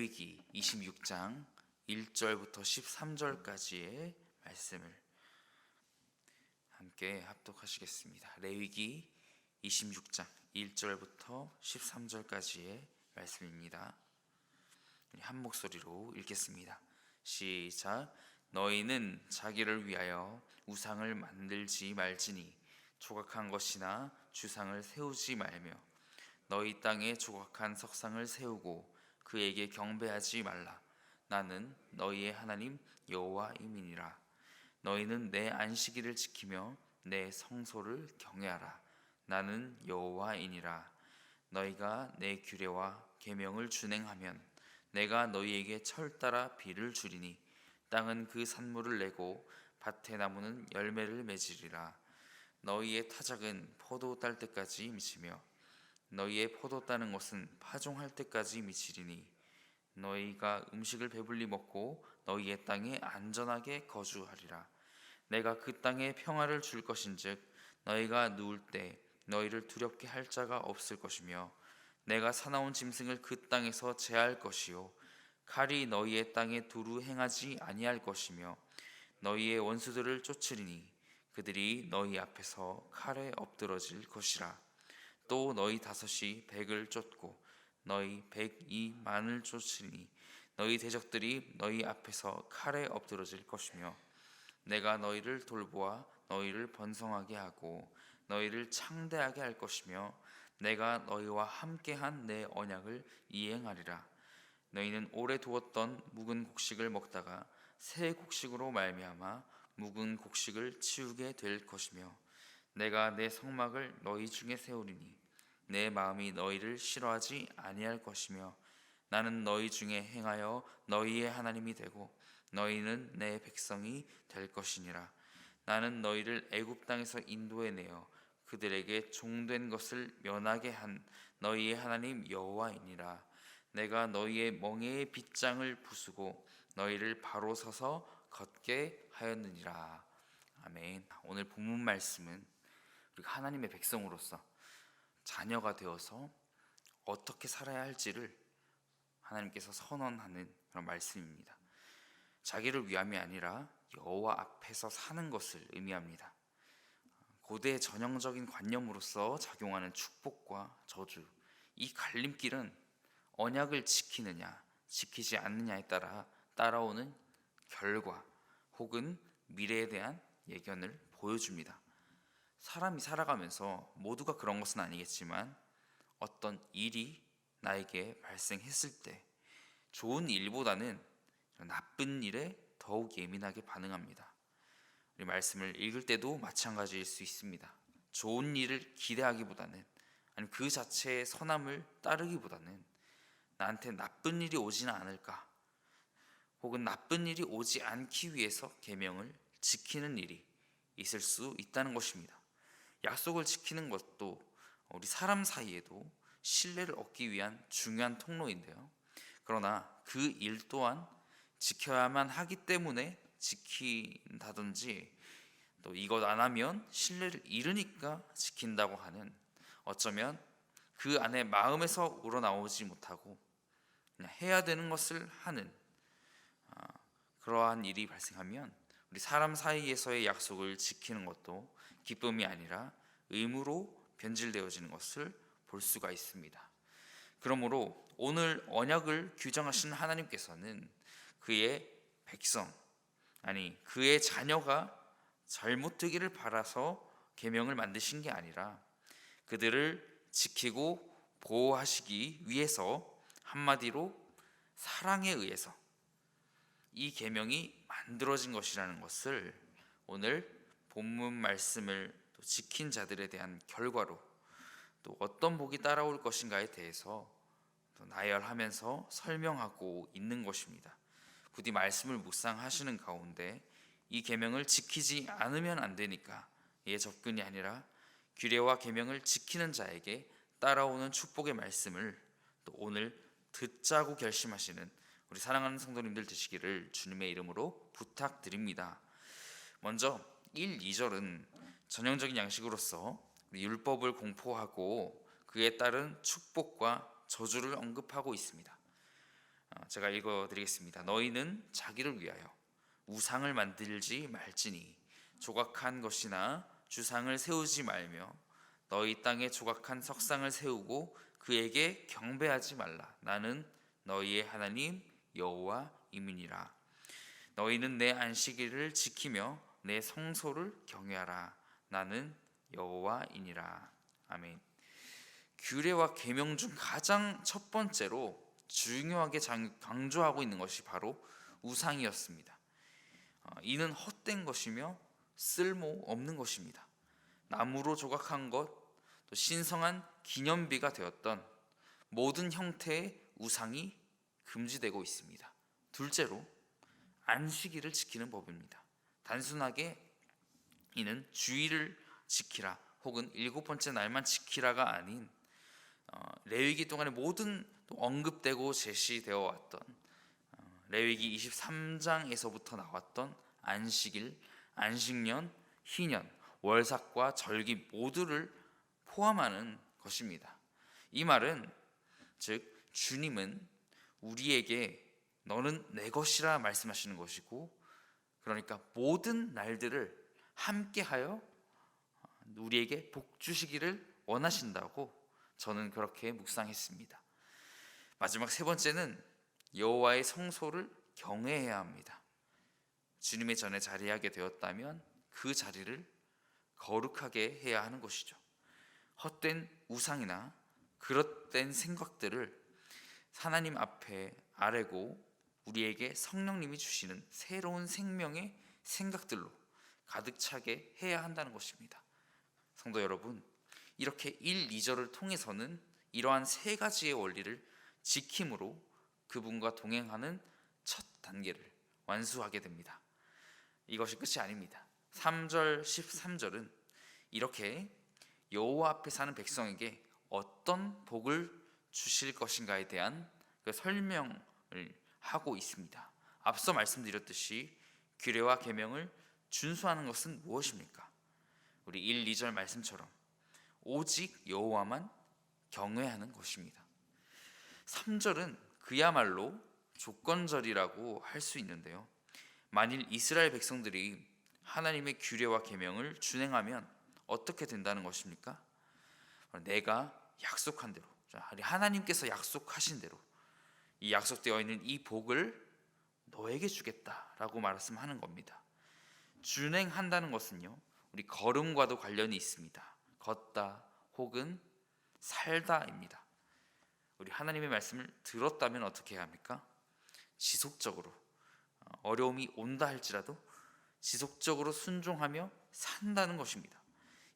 레위기 26장 1절부터 13절까지의 말씀을 함께 합독하시겠습니다. 레위기 26장 1절부터 13절까지의 말씀입니다. 우리 한 목소리로 읽겠습니다. 시작. 너희는 자기를 위하여 우상을 만들지 말지니 조각한 것이나 주상을 세우지 말며 너희 땅에 조각한 석상을 세우고 그에게 경배하지 말라. 나는 너희의 하나님 여호와임이니라. 너희는 내 안식일을 지키며 내 성소를 경외하라. 나는 여호와이니라. 너희가 내 규례와 계명을 준행하면 내가 너희에게 철 따라 비를 주리니 땅은 그 산물을 내고 밭의 나무는 열매를 맺으리라. 너희의 타작은 포도 딸 때까지 미치며 너희의 포도 따는 것은 파종할 때까지 미치리니 너희가 음식을 배불리 먹고 너희의 땅에 안전하게 거주하리라. 내가 그 땅에 평화를 줄 것인즉 너희가 누울 때 너희를 두렵게 할 자가 없을 것이며 내가 사나운 짐승을 그 땅에서 제할 것이요 칼이 너희의 땅에 두루 행하지 아니할 것이며 너희의 원수들을 쫓으리니 그들이 너희 앞에서 칼에 엎드러질 것이라. 또 너희 다섯이 백을 쫓고 너희 백이 만을 쫓으니 너희 대적들이 너희 앞에서 칼에 엎드러질 것이며 내가 너희를 돌보아 너희를 번성하게 하고 너희를 창대하게 할 것이며 내가 너희와 함께한 내 언약을 이행하리라. 너희는 오래 두었던 묵은 곡식을 먹다가 새 곡식으로 말미암아 묵은 곡식을 치우게 될 것이며 내가 내 성막을 너희 중에 세우리니 내 마음이 너희를 싫어하지 아니할 것이며 나는 너희 중에 행하여 너희의 하나님이 되고 너희는 내 백성이 될 것이니라. 나는 너희를 애굽 땅에서 인도해 내어 그들에게 종된 것을 면하게 한 너희의 하나님 여호와이니라. 내가 너희의 멍에의 빗장을 부수고 너희를 바로 서서 걷게 하였느니라. 아멘. 오늘 본문 말씀은 우리가 하나님의 백성으로서 자녀가 되어서 어떻게 살아야 할지를 하나님께서 선언하는 그런 말씀입니다. 자기를 위함이 아니라 여호와 앞에서 사는 것을 의미합니다. 고대의 전형적인 관념으로서 작용하는 축복과 저주, 이 갈림길은 언약을 지키느냐 지키지 않느냐에 따라 따라오는 결과 혹은 미래에 대한 예견을 보여줍니다. 사람이 살아가면서 모두가 그런 것은 아니겠지만 어떤 일이 나에게 발생했을 때 좋은 일보다는 나쁜 일에 더욱 예민하게 반응합니다. 우리 말씀을 읽을 때도 마찬가지일 수 있습니다. 좋은 일을 기대하기보다는 아니면 그 자체의 선함을 따르기보다는 나한테 나쁜 일이 오지는 않을까 혹은 나쁜 일이 오지 않기 위해서 계명을 지키는 일이 있을 수 있다는 것입니다. 약속을 지키는 것도 우리 사람 사이에도 신뢰를 얻기 위한 중요한 통로인데요. 그러나 그 일 또한 지켜야만 하기 때문에 지킨다든지 또 이것 안 하면 신뢰를 잃으니까 지킨다고 하는 어쩌면 그 안에 마음에서 우러나오지 못하고 그냥 해야 되는 것을 하는 그러한 일이 발생하면 우리 사람 사이에서의 약속을 지키는 것도 기쁨이 아니라 의무로 변질되어지는 것을 볼 수가 있습니다. 그러므로 오늘 언약을 규정하신 하나님께서는 그의 백성, 아니 그의 자녀가 잘못되기를 바라서 계명을 만드신 게 아니라 그들을 지키고 보호하시기 위해서 한마디로 사랑에 의해서 이 계명이 만들어진 것이라는 것을 오늘 본문 말씀을 또 지킨 자들에 대한 결과로 또 어떤 복이 따라올 것인가에 대해서 또 나열하면서 설명하고 있는 것입니다. 부디 말씀을 묵상하시는 가운데 이 계명을 지키지 않으면 안 되니까 이에 접근이 아니라 규례와 계명을 지키는 자에게 따라오는 축복의 말씀을 또 오늘 듣자고 결심하시는 우리 사랑하는 성도님들 되시기를 주님의 이름으로 부탁드립니다. 먼저 1, 2절은 전형적인 양식으로서 율법을 공포하고 그에 따른 축복과 저주를 언급하고 있습니다. 제가 읽어드리겠습니다. 너희는 자기를 위하여 우상을 만들지 말지니 조각한 것이나 주상을 세우지 말며 너희 땅에 조각한 석상을 세우고 그에게 경배하지 말라. 나는 너희의 하나님 여호와임이니라. 너희는 내 안식일을 지키며 내 성소를 경외하라. 나는 여호와이니라. 아멘. 규례와 계명 중 가장 첫 번째로 중요하게 강조하고 있는 것이 바로 우상이었습니다. 이는 헛된 것이며 쓸모 없는 것입니다. 나무로 조각한 것, 또 신성한 기념비가 되었던 모든 형태의 우상이 금지되고 있습니다. 둘째로 안식일을 지키는 법입니다. 단순하게 이는 주일을 지키라 혹은 일곱 번째 날만 지키라가 아닌 레위기 동안의 모든 언급되고 제시되어 왔던 레위기 23장에서부터 나왔던 안식일, 안식년, 희년, 월삭과 절기 모두를 포함하는 것입니다. 이 말은 즉 주님은 우리에게 너는 내 것이라 말씀하시는 것이고, 그러니까 모든 날들을 함께하여 우리에게 복 주시기를 원하신다고 저는 그렇게 묵상했습니다. 마지막 세 번째는 여호와의 성소를 경외해야 합니다. 주님의 전에 자리하게 되었다면 그 자리를 거룩하게 해야 하는 것이죠. 헛된 우상이나 그릇된 생각들을 하나님 앞에 아뢰고 우리에게 성령님이 주시는 새로운 생명의 생각들로 가득 차게 해야 한다는 것입니다. 성도 여러분, 이렇게 1, 2절을 통해서는 이러한 세 가지의 원리를 지킴으로 그분과 동행하는 첫 단계를 완수하게 됩니다. 이것이 끝이 아닙니다. 3절, 13절은 이렇게 여호와 앞에 사는 백성에게 어떤 복을 주실 것인가에 대한 그 설명을 하고 있습니다. 앞서 말씀드렸듯이 규례와 계명을 준수하는 것은 무엇입니까? 우리 1, 2절 말씀처럼 오직 여호와만 경외하는 것입니다. 3절은 그야말로 조건절이라고 할 수 있는데요, 만일 이스라엘 백성들이 하나님의 규례와 계명을 준행하면 어떻게 된다는 것입니까? 내가 약속한 대로, 하나님께서 약속하신 대로 이 약속되어 있는 이 복을 너에게 주겠다라고 말씀하는 겁니다. 준행한다는 것은요, 우리 걸음과도 관련이 있습니다. 걷다 혹은 살다입니다. 우리 하나님의 말씀을 들었다면 어떻게 해야 합니까? 지속적으로, 어려움이 온다 할지라도 지속적으로 순종하며 산다는 것입니다.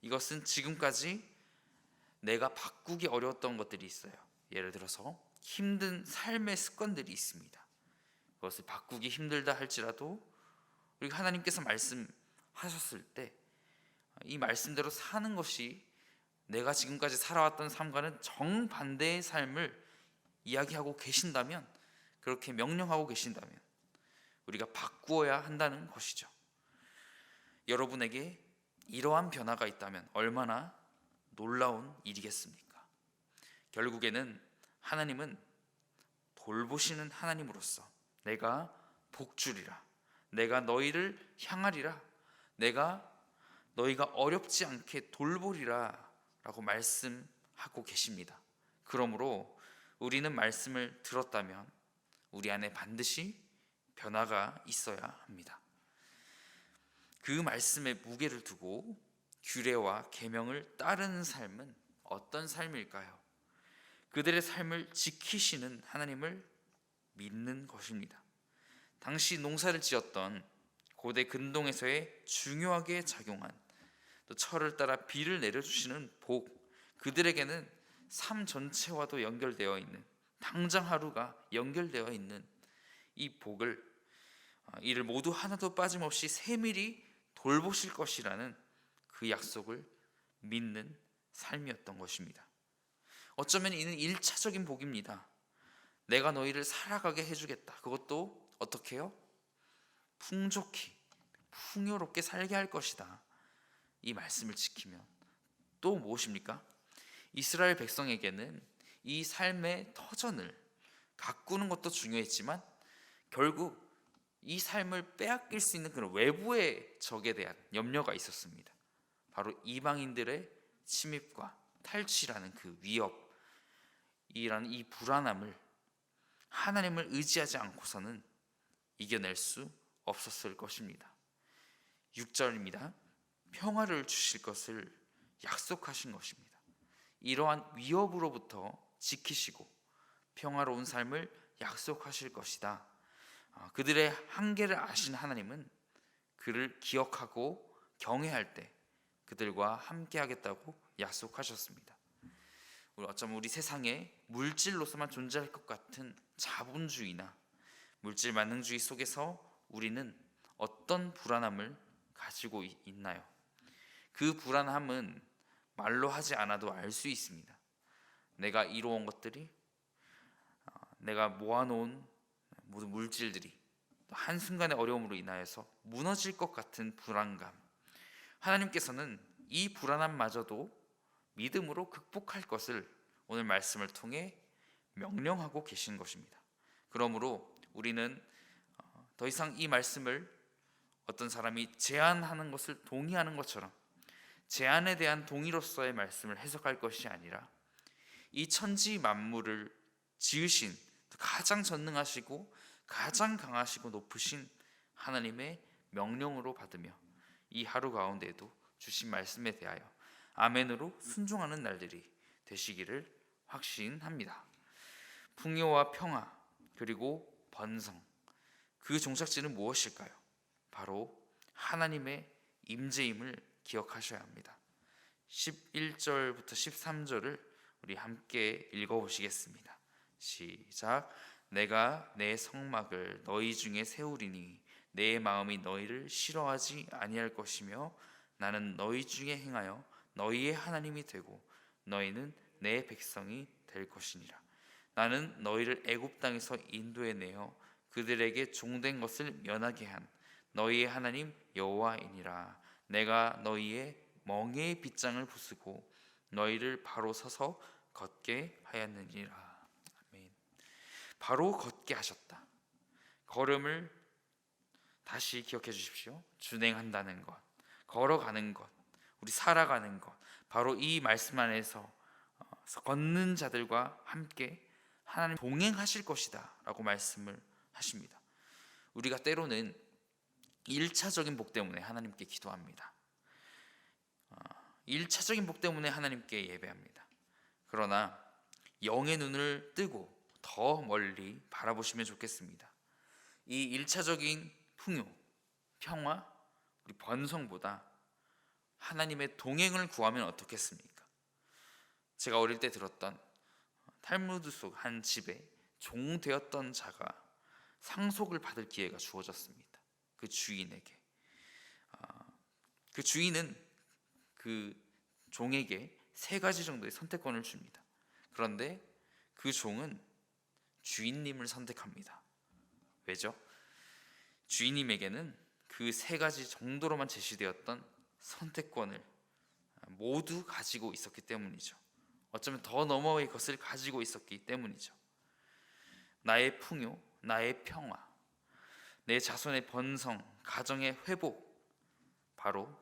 이것은 지금까지 내가 바꾸기 어려웠던 것들이 있어요. 예를 들어서 힘든 삶의 습관들이 있습니다. 그것을 바꾸기 힘들다 할지라도 우리 하나님께서 말씀하셨을 때 이 말씀대로 사는 것이 내가 지금까지 살아왔던 삶과는 정반대의 삶을 이야기하고 계신다면, 그렇게 명령하고 계신다면 우리가 바꾸어야 한다는 것이죠. 여러분에게 이러한 변화가 있다면 얼마나 놀라운 일이겠습니까? 결국에는 하나님은 돌보시는 하나님으로서 내가 복주리라, 내가 너희를 향하리라, 내가 너희가 어렵지 않게 돌보리라 라고 말씀하고 계십니다. 그러므로 우리는 말씀을 들었다면 우리 안에 반드시 변화가 있어야 합니다. 그 말씀에 무게를 두고 규례와 계명을 따르는 삶은 어떤 삶일까요? 그들의 삶을 지키시는 하나님을 믿는 것입니다. 당시 농사를 지었던 고대 근동에서의 중요하게 작용한, 또 철을 따라 비를 내려주시는 복, 그들에게는 삶 전체와도 연결되어 있는, 당장 하루가 연결되어 있는 이 복을, 이를 모두 하나도 빠짐없이 세밀히 돌보실 것이라는 그 약속을 믿는 삶이었던 것입니다. 어쩌면 이는 1차적인 복입니다. 내가 너희를 살아가게 해주겠다. 그것도 어떻게 해요? 풍족히, 풍요롭게 살게 할 것이다. 이 말씀을 지키면 또 무엇입니까? 이스라엘 백성에게는 이 삶의 터전을 가꾸는 것도 중요했지만 결국 이 삶을 빼앗길 수 있는 그런 외부의 적에 대한 염려가 있었습니다. 바로 이방인들의 침입과 탈취라는 그 위협이라는 이 불안함을 하나님을 의지하지 않고서는 이겨낼 수 없었을 것입니다. 6절입니다. 평화를 주실 것을 약속하신 것입니다. 이러한 위협으로부터 지키시고 평화로운 삶을 약속하실 것이다. 그들의 한계를 아신 하나님은 그를 기억하고 경외할 때 그들과 함께 하겠다고 약속하셨습니다. 어쩌면 우리 세상에 물질로서만 존재할 것 같은 자본주의나 물질 만능주의 속에서 우리는 어떤 불안함을 가지고 있나요? 그 불안함은 말로 하지 않아도 알 수 있습니다. 내가 이루어온 것들이, 내가 모아놓은 모든 물질들이 한순간의 어려움으로 인하여서 무너질 것 같은 불안감. 하나님께서는 이 불안함마저도 믿음으로 극복할 것을 오늘 말씀을 통해 명령하고 계신 것입니다. 그러므로 우리는 더 이상 이 말씀을 어떤 사람이 제안하는 것을 동의하는 것처럼 제안에 대한 동의로서의 말씀을 해석할 것이 아니라 이 천지 만물을 지으신 가장 전능하시고 가장 강하시고 높으신 하나님의 명령으로 받으며 이 하루 가운데에도 주신 말씀에 대하여 아멘으로 순종하는 날들이 되시기를 확신합니다. 풍요와 평화 그리고 번성, 그 종착지는 무엇일까요? 바로 하나님의 임재임을 기억하셔야 합니다. 11절부터 13절을 우리 함께 읽어보시겠습니다. 시작. 내가 내 성막을 너희 중에 세우리니 내 마음이 너희를 싫어하지 아니할 것이며 나는 너희 중에 행하여 너희의 하나님이 되고 너희는 내 백성이 될 것이니라. 나는 너희를 애굽 땅에서 인도해 내어 그들에게 종된 것을 면하게 한 너희의 하나님 여호와이니라. 내가 너희의 멍에의 빗장을 부수고 너희를 바로 서서 걷게 하였느니라. 아멘. 바로 걷게 하셨다. 걸음을 다시 기억해 주십시오. 준행한다는 것, 걸어가는 것, 우리 살아가는 것, 바로 이 말씀 안에서 걷는 자들과 함께 하나님 동행하실 것이다 라고 말씀을 하십니다. 우리가 때로는 1차적인 복 때문에 하나님께 기도합니다. 1차적인 복 때문에 하나님께 예배합니다. 그러나 영의 눈을 뜨고 더 멀리 바라보시면 좋겠습니다. 이 1차적인 풍요, 평화, 우리 번성보다 하나님의 동행을 구하면 어떻겠습니까? 제가 어릴 때 들었던 탈무드 속 한 집에 종 되었던 자가 상속을 받을 기회가 주어졌습니다. 그 주인에게. 그 주인은 그 종에게 3가지 정도의 선택권을 줍니다. 그런데 그 종은 주인님을 선택합니다. 왜죠? 주인님에게는 그 3가지 정도로만 제시되었던 선택권을 모두 가지고 있었기 때문이죠. 어쩌면 더 너머의 것을 가지고 있었기 때문이죠. 나의 풍요, 나의 평화, 내 자손의 번성, 가정의 회복, 바로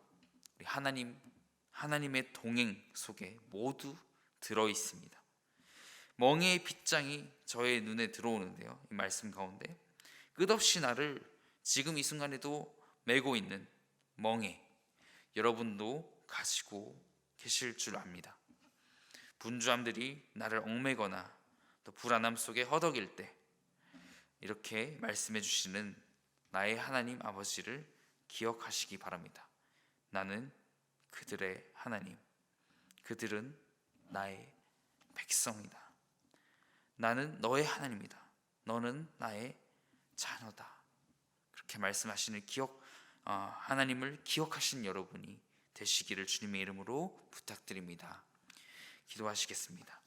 하나님의 동행 속에 모두 들어 있습니다. 멍에의 빗장이 저의 눈에 들어오는데요, 이 말씀 가운데 끝없이 나를 지금 이 순간에도 메고 있는 멍에, 여러분도 가지고 계실 줄 압니다. 분주함들이 나를 얽매거나 또 불안함 속에 허덕일 때 이렇게 말씀해 주시는 나의 하나님 아버지를 기억하시기 바랍니다. 나는 그들의 하나님, 그들은 나의 백성이다. 나는 너의 하나님이다. 너는 나의 자녀다. 그렇게 말씀하시는 하나님을 기억하신 여러분이 되시기를 주님의 이름으로 부탁드립니다. 기도하시겠습니다.